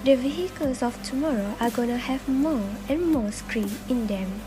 The vehicles of tomorrow are gonna have more and more screen in them.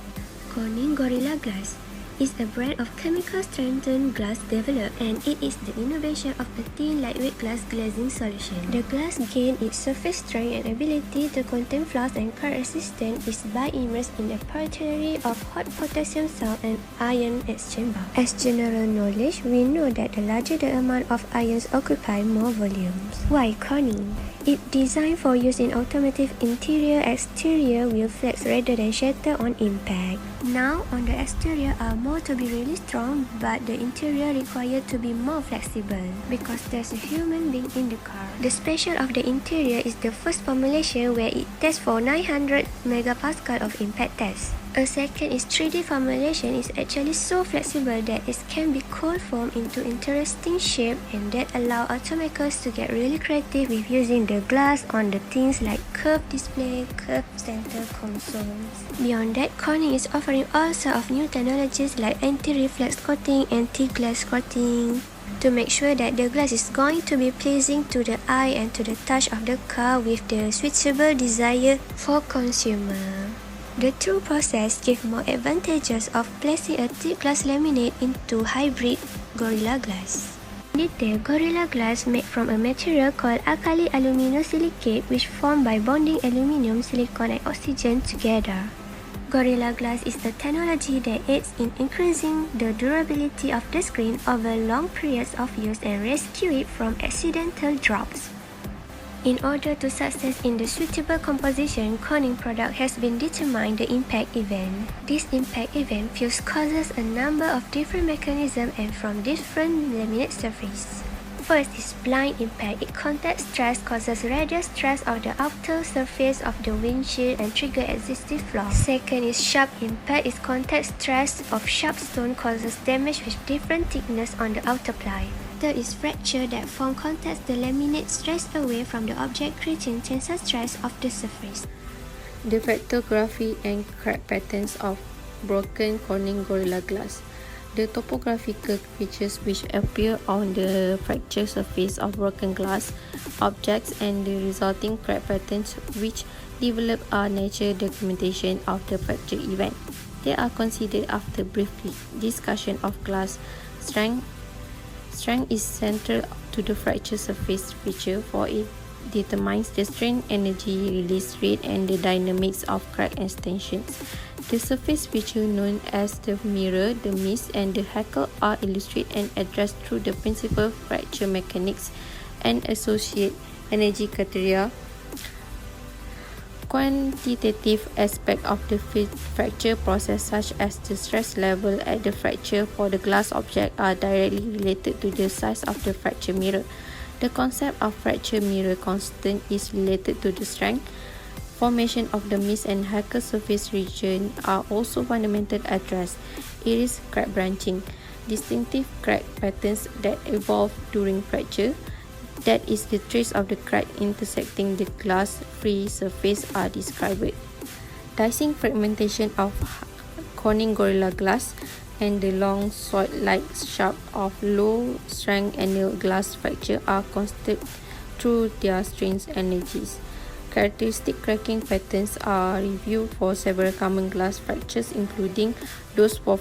Corning Gorilla Glass is a brand of chemical-strengthened glass developed, and it is the innovation of a thin, lightweight glass glazing solution. The glass gained its surface strength and ability to contain flaws and crack resistance is by immersed in a partially of hot potassium salt and ion exchange bulb. As general knowledge, we know that the larger the amount of ions occupy more volumes. Why Corning? It's designed for use in automotive interior. Exterior will flex rather than shatter on impact. Now, on the exterior are more to be really strong, but the interior required to be more flexible because there's a human being in the car. The special of the interior is the first formulation where it tests for 900 megapascal of impact test. A second is 3D formulation is actually so flexible that it can be cold formed into interesting shape, and that allow automakers to get really creative with using the glass on the things like curved display, curved center consoles. Beyond that, Corning is offering all sorts of new technologies like anti-reflex coating, anti-glass coating, to make sure that the glass is going to be pleasing to the eye and to the touch of the car with the switchable desire for consumer. The two process give more advantages of placing a thick glass laminate into hybrid Gorilla Glass. Detail Gorilla Glass made from a material called alkali aluminosilicate, which formed by bonding aluminium, silicon and oxygen together. Gorilla Glass is a technology that aids in increasing the durability of the screen over long periods of use and rescue it from accidental drops. In order to success in the suitable composition, Corning product has been determined the impact event. This impact event fuse causes a number of different mechanisms and from different laminate surface. First is blind impact. It contact stress causes radial stress of the outer surface of the windshield and trigger existing flaws. Second is sharp impact. Its contact stress of sharp stone causes damage with different thickness on the outer ply. Third is fracture that form contacts the laminate stress away from the object, creating tensile stress of the surface. The fractography and crack patterns of broken Corning Gorilla Glass. The topographical features which appear on the fractured surface of broken glass objects and the resulting crack patterns which develop are natural documentation of the fracture event. They are considered after brief discussion of glass strength. Strength is central to the fracture surface feature, for it determines the strain energy release rate and the dynamics of crack extensions. The surface feature known as the mirror, the mist and the hackle are illustrated and addressed through the principal fracture mechanics and associate energy criteria. Quantitative aspect of the fracture process, such as the stress level at the fracture for the glass object, are directly related to the size of the fracture mirror. The concept of fracture mirror constant is related to the strength. Formation of the mist and hackle surface region are also fundamentally addressed. It is crack branching, distinctive crack patterns that evolve during fracture. That is, the trace of the crack intersecting the glass-free surface are described. Dicing fragmentation of Corning Gorilla Glass and the long sword-like shaft of low-strength annealed glass fracture are constituted through their strain energies. Characteristic cracking patterns are reviewed for several common glass fractures, including those for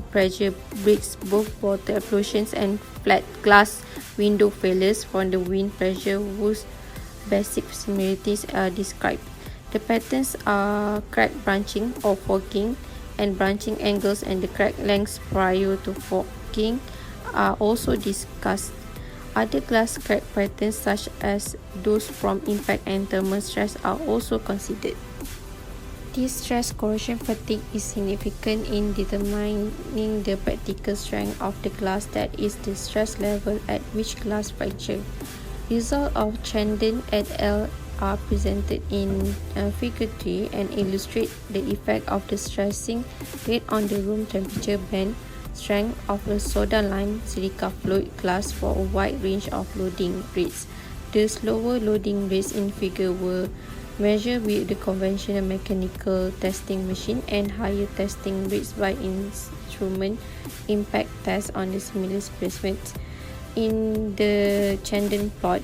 pressure breaks, both water explosions and flat glass window failures from the wind pressure, whose basic similarities are described. The patterns are crack branching or forking, and branching angles and the crack lengths prior to forking are also discussed. Other glass crack patterns, such as those from impact and thermal stress, are also considered. This stress corrosion fatigue is significant in determining the practical strength of the glass, that is, the stress level at which glass fracture. Results of Chandon et al. Are presented in Figure 3 and illustrate the effect of the stressing rate on the room temperature band strength of a soda-lime silica fluid glass for a wide range of loading rates. The slower loading rates in figure were measured with the conventional mechanical testing machine, and higher testing rates by instrument impact tests on the similar specimens. In the Chandon plot,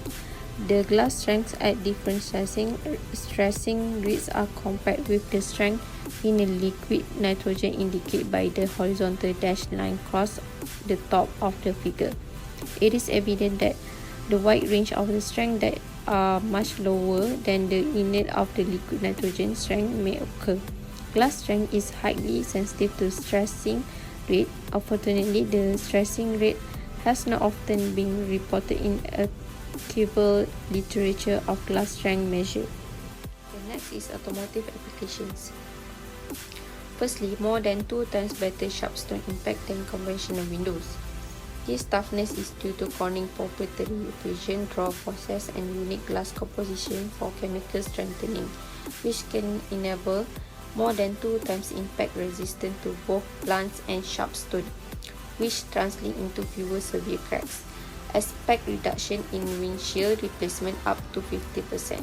The glass strengths at different stressing rates are compared with the strength in a liquid nitrogen indicated by the horizontal dashed line across the top of the figure. It is evident that the wide range of the strength that are much lower than the inlet of the liquid nitrogen strength may occur. Glass strength is highly sensitive to stressing rate. Unfortunately, the stressing rate has not often been reported in archival literature of glass strength measure. The next is automotive applications. Firstly, more than 2 times better sharpstone impact than conventional windows. This toughness is due to Corning proprietary fusion draw process and unique glass composition for chemical strengthening, which can enable more than 2 times impact resistant to both blunts and sharpstone, which translate into fewer severe cracks. Aspect reduction in windshield replacement up to 50%.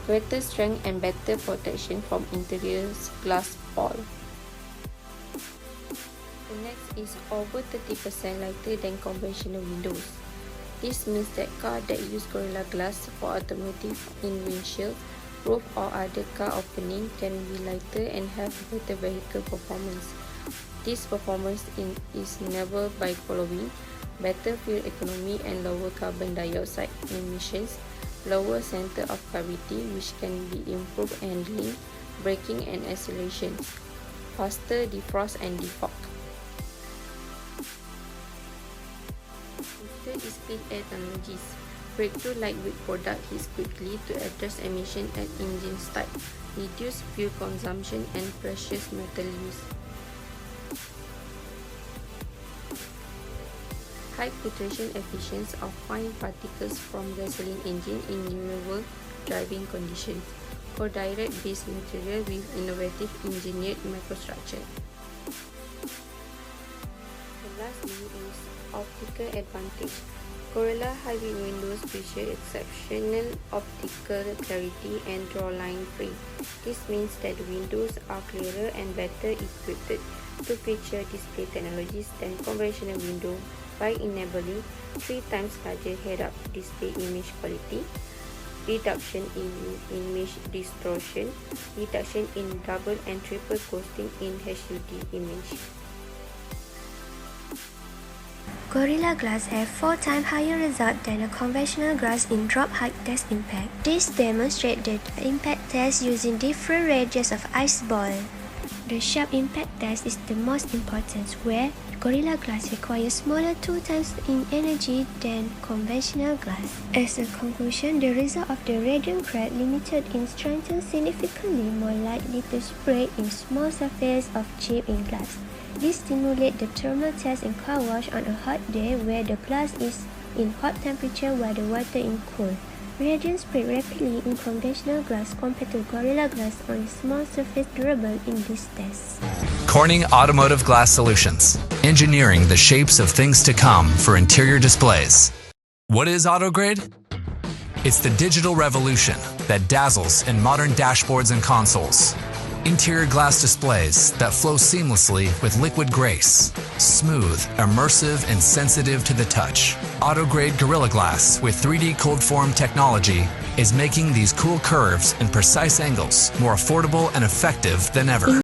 Greater strength and better protection from interior glass fall. The next is over 30% lighter than conventional windows. This means that cars that use Gorilla Glass for automotive in windshield, roof or other car opening can be lighter and have better vehicle performance. This performance is enabled by following: better fuel economy and lower carbon dioxide emissions, lower center of gravity which can be improved handling, braking and acceleration, faster defrost and defog. Third is clean air technologies. Breakthrough lightweight product is quickly to address emission at engine start, reduce fuel consumption and precious metal use. High filtration efficiency of fine particles from gasoline engine in renewable driving conditions, or direct-based material with innovative engineered microstructure. Lastly is optical advantage. Gorilla high-beam windows feature exceptional optical clarity and draw line free. This means that the windows are clearer and better equipped to feature display technologies than conventional windows by enabling 3 times larger head-up display image quality, reduction in image distortion, reduction in double and triple ghosting in HUD image. Gorilla Glass have 4 times higher result than a conventional glass in drop height test impact. This demonstrates the impact test using different radius of ice ball. The sharp impact test is the most important, where Gorilla Glass requires smaller 2 times in energy than conventional glass. As a conclusion, the result of the radium crack limited in strength is significantly more likely to spread in small surface of chip in glass. This stimulates the thermal test in car wash on a hot day where the glass is in hot temperature while the water is cool. Radium spread rapidly in conventional glass compared to Gorilla Glass on small surface durable in this test. Corning Automotive Glass Solutions, engineering the shapes of things to come for interior displays. What is AutoGrade? It's the digital revolution that dazzles in modern dashboards and consoles. Interior glass displays that flow seamlessly with liquid grace. Smooth, immersive, and sensitive to the touch. AutoGrade Gorilla Glass with 3D cold form technology is making these cool curves and precise angles more affordable and effective than ever.